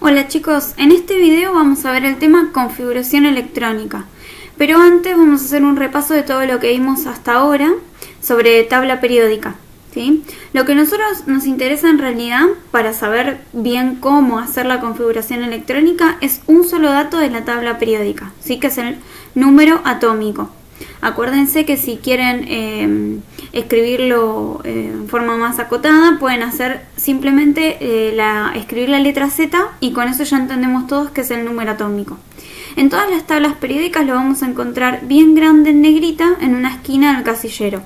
Hola chicos, en este video vamos a ver el tema configuración electrónica, pero antes vamos a hacer un repaso de todo lo que vimos hasta ahora sobre tabla periódica, ¿sí? Lo que a nosotros nos interesa en realidad para saber bien cómo hacer la configuración electrónica es un solo dato de la tabla periódica, ¿sí? Que es el número atómico. Acuérdense que si quieren escribirlo en forma más acotada, pueden hacer simplemente escribir la letra Z y con eso ya entendemos todos que es el número atómico. En todas las tablas periódicas lo vamos a encontrar bien grande en negrita en una esquina del casillero,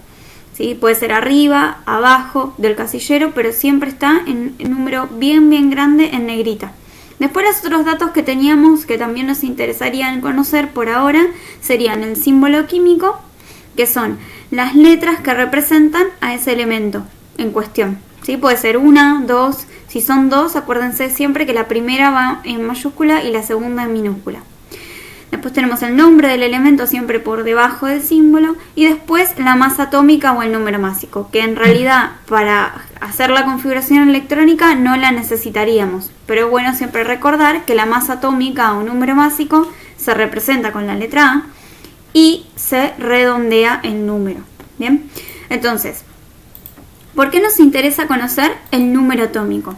¿sí? Puede ser arriba, abajo del casillero, pero siempre está en número bien grande en negrita. Después los otros datos que teníamos que también nos interesarían conocer por ahora serían el símbolo químico, que son las letras que representan a ese elemento en cuestión, ¿sí? Puede ser una, dos, si son dos, acuérdense siempre que la primera va en mayúscula y la segunda en minúscula. Después tenemos el nombre del elemento siempre por debajo del símbolo y después la masa atómica o el número másico, que en realidad para hacer la configuración electrónica no la necesitaríamos, pero es bueno siempre recordar que la masa atómica o número másico se representa con la letra A y se redondea el número. Bien, entonces, ¿por qué nos interesa conocer el número atómico?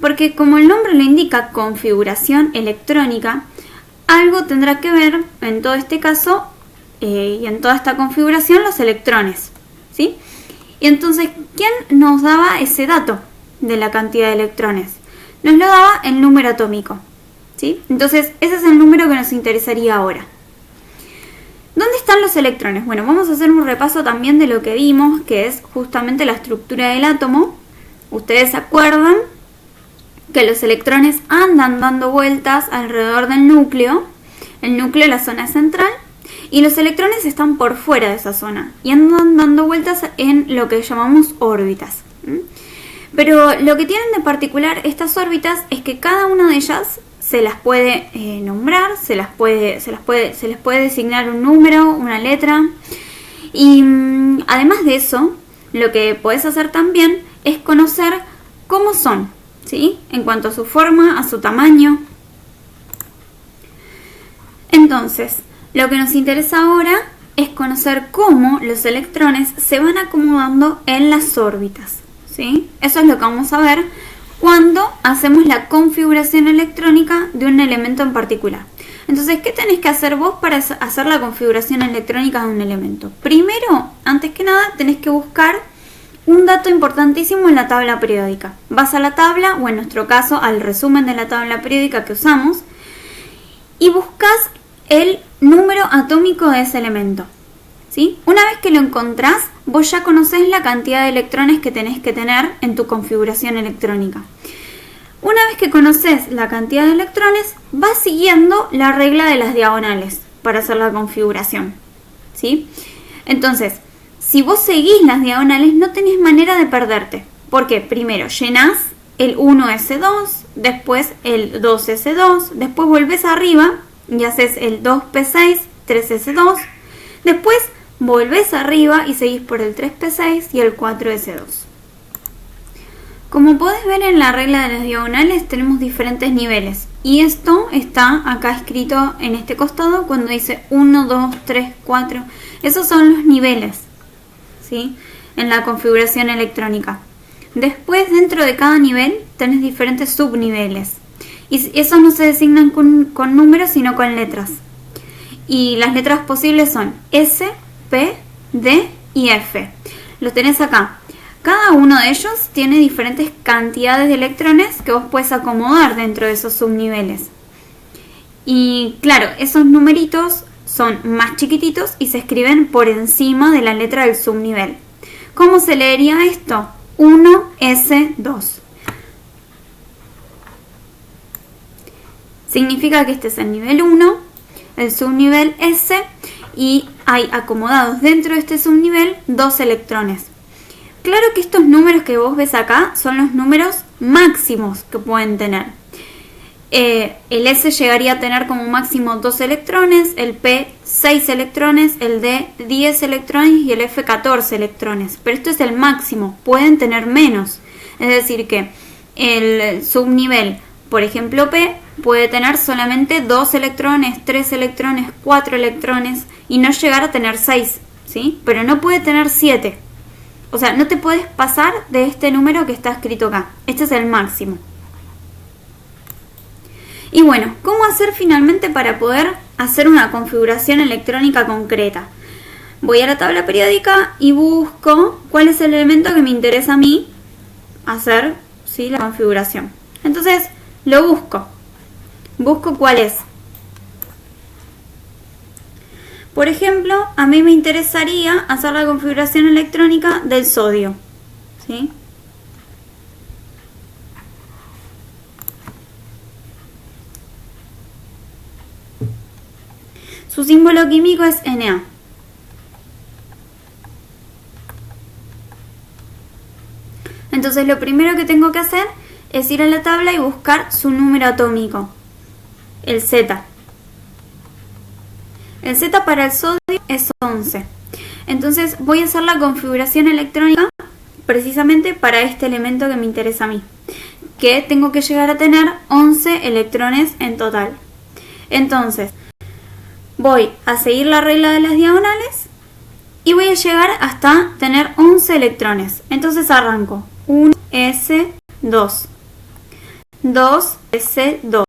Porque como el nombre lo indica, configuración electrónica, algo tendrá que ver, en todo este caso, y en toda esta configuración, los electrones, ¿sí? Y entonces, ¿quién nos daba ese dato de la cantidad de electrones? Nos lo daba el número atómico, ¿sí? Entonces, ese es el número que nos interesaría ahora. ¿Dónde están los electrones? Bueno, vamos a hacer un repaso también de lo que vimos, que es justamente la estructura del átomo. Ustedes se acuerdan que los electrones andan dando vueltas alrededor del núcleo. El núcleo es la zona central y los electrones están por fuera de esa zona y andan dando vueltas en lo que llamamos órbitas. Pero lo que tienen de particular estas órbitas es que cada una de ellas se las puede nombrar, se les puede designar un número, una letra y además de eso, lo que podés hacer también es conocer cómo son, ¿sí? En cuanto a su forma, a su tamaño. Entonces, lo que nos interesa ahora es conocer cómo los electrones se van acomodando en las órbitas, ¿sí? Eso es lo que vamos a ver cuando hacemos la configuración electrónica de un elemento en particular. Entonces, ¿qué tenés que hacer vos para hacer la configuración electrónica de un elemento? Primero, antes que nada, tenés que buscar un dato importantísimo en la tabla periódica. Vas a la tabla, o en nuestro caso al resumen de la tabla periódica que usamos, y buscas el número atómico de ese elemento, ¿sí? Una vez que lo encontrás, vos ya conocés la cantidad de electrones que tenés que tener en tu configuración electrónica. Una vez que conoces la cantidad de electrones, vas siguiendo la regla de las diagonales para hacer la configuración, ¿sí? Entonces, si vos seguís las diagonales no tenés manera de perderte, porque primero llenás el 1s2, después el 2s2, después volvés arriba y haces el 2p6, 3s2, después volvés arriba y seguís por el 3p6 y el 4s2. Como podés ver en la regla de las diagonales tenemos diferentes niveles y esto está acá escrito en este costado cuando dice 1, 2, 3, 4, esos son los niveles, ¿sí? En la configuración electrónica. Después, dentro de cada nivel, tenés diferentes subniveles. Y esos no se designan con números, sino con letras. Y las letras posibles son S, P, D y F. Los tenés acá. Cada uno de ellos tiene diferentes cantidades de electrones que vos puedes acomodar dentro de esos subniveles. Y claro, esos numeritos son más chiquititos y se escriben por encima de la letra del subnivel. ¿Cómo se leería esto? 1S2. Significa que este es el nivel 1, el subnivel S, y hay acomodados dentro de este subnivel 2 electrones. Claro que estos números que vos ves acá son los números máximos que pueden tener. El S llegaría a tener como máximo 2 electrones, el P 6 electrones, el D 10 electrones y el F 14 electrones. Pero esto es el máximo, pueden tener menos. Es decir que el subnivel por ejemplo P, puede tener solamente 2 electrones, 3 electrones, 4 electrones y no llegar a tener 6, ¿sí? Pero no puede tener 7. O sea, no te puedes pasar de este número que está escrito acá. Este es el máximo. Y bueno, ¿cómo hacer finalmente para poder hacer una configuración electrónica concreta? Voy a la tabla periódica y busco cuál es el elemento que me interesa a mí hacer, ¿sí?, la configuración. Entonces, lo busco. Busco cuál es. Por ejemplo, a mí me interesaría hacer la configuración electrónica del sodio, ¿sí? Su símbolo químico es Na. Entonces lo primero que tengo que hacer es ir a la tabla y buscar su número atómico, el Z. El Z para el sodio es 11. Entonces voy a hacer la configuración electrónica precisamente para este elemento que me interesa a mí, que tengo que llegar a tener 11 electrones en total. Entonces voy a seguir la regla de las diagonales y voy a llegar hasta tener 11 electrones. Entonces arranco 1s2, 2s2,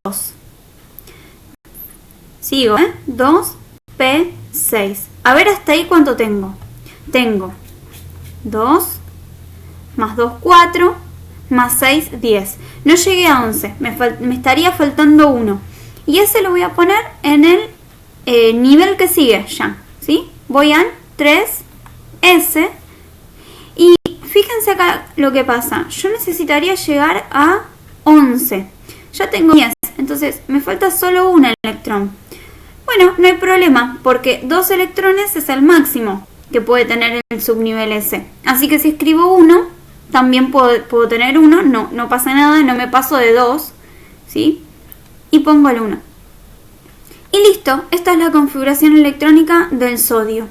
sigo, 2p6. A ver hasta ahí cuánto tengo. Tengo 2 más 2, 4, más 6, 10. No llegué a 11, me estaría faltando 1. Y ese lo voy a poner en el nivel que sigue ya, ¿sí? Voy al 3s y fíjense acá lo que pasa. Yo necesitaría llegar a 11. Ya tengo 10, entonces me falta solo un electrón. Bueno, no hay problema, porque 2 electrones es el máximo que puede tener el subnivel S. Así que si escribo 1, también puedo tener 1, no pasa nada, no me paso de 2, ¿sí? Y pongo el 1. Y listo, esta es la configuración electrónica del sodio,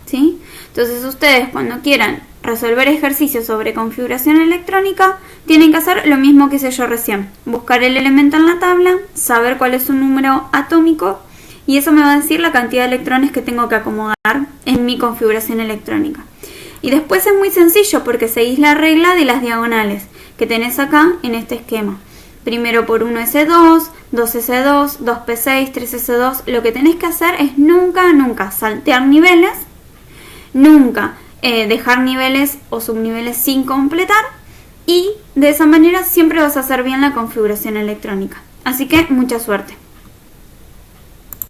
¿sí? Entonces ustedes cuando quieran resolver ejercicios sobre configuración electrónica, tienen que hacer lo mismo que hice yo recién. Buscar el elemento en la tabla, saber cuál es su número atómico, y eso me va a decir la cantidad de electrones que tengo que acomodar en mi configuración electrónica. Y después es muy sencillo porque seguís la regla de las diagonales que tenés acá en este esquema. Primero por 1s2, 2s2, 2p6, 3s2. Lo que tenés que hacer es nunca saltear niveles, nunca dejar niveles o subniveles sin completar, y de esa manera siempre vas a hacer bien la configuración electrónica. Así que mucha suerte.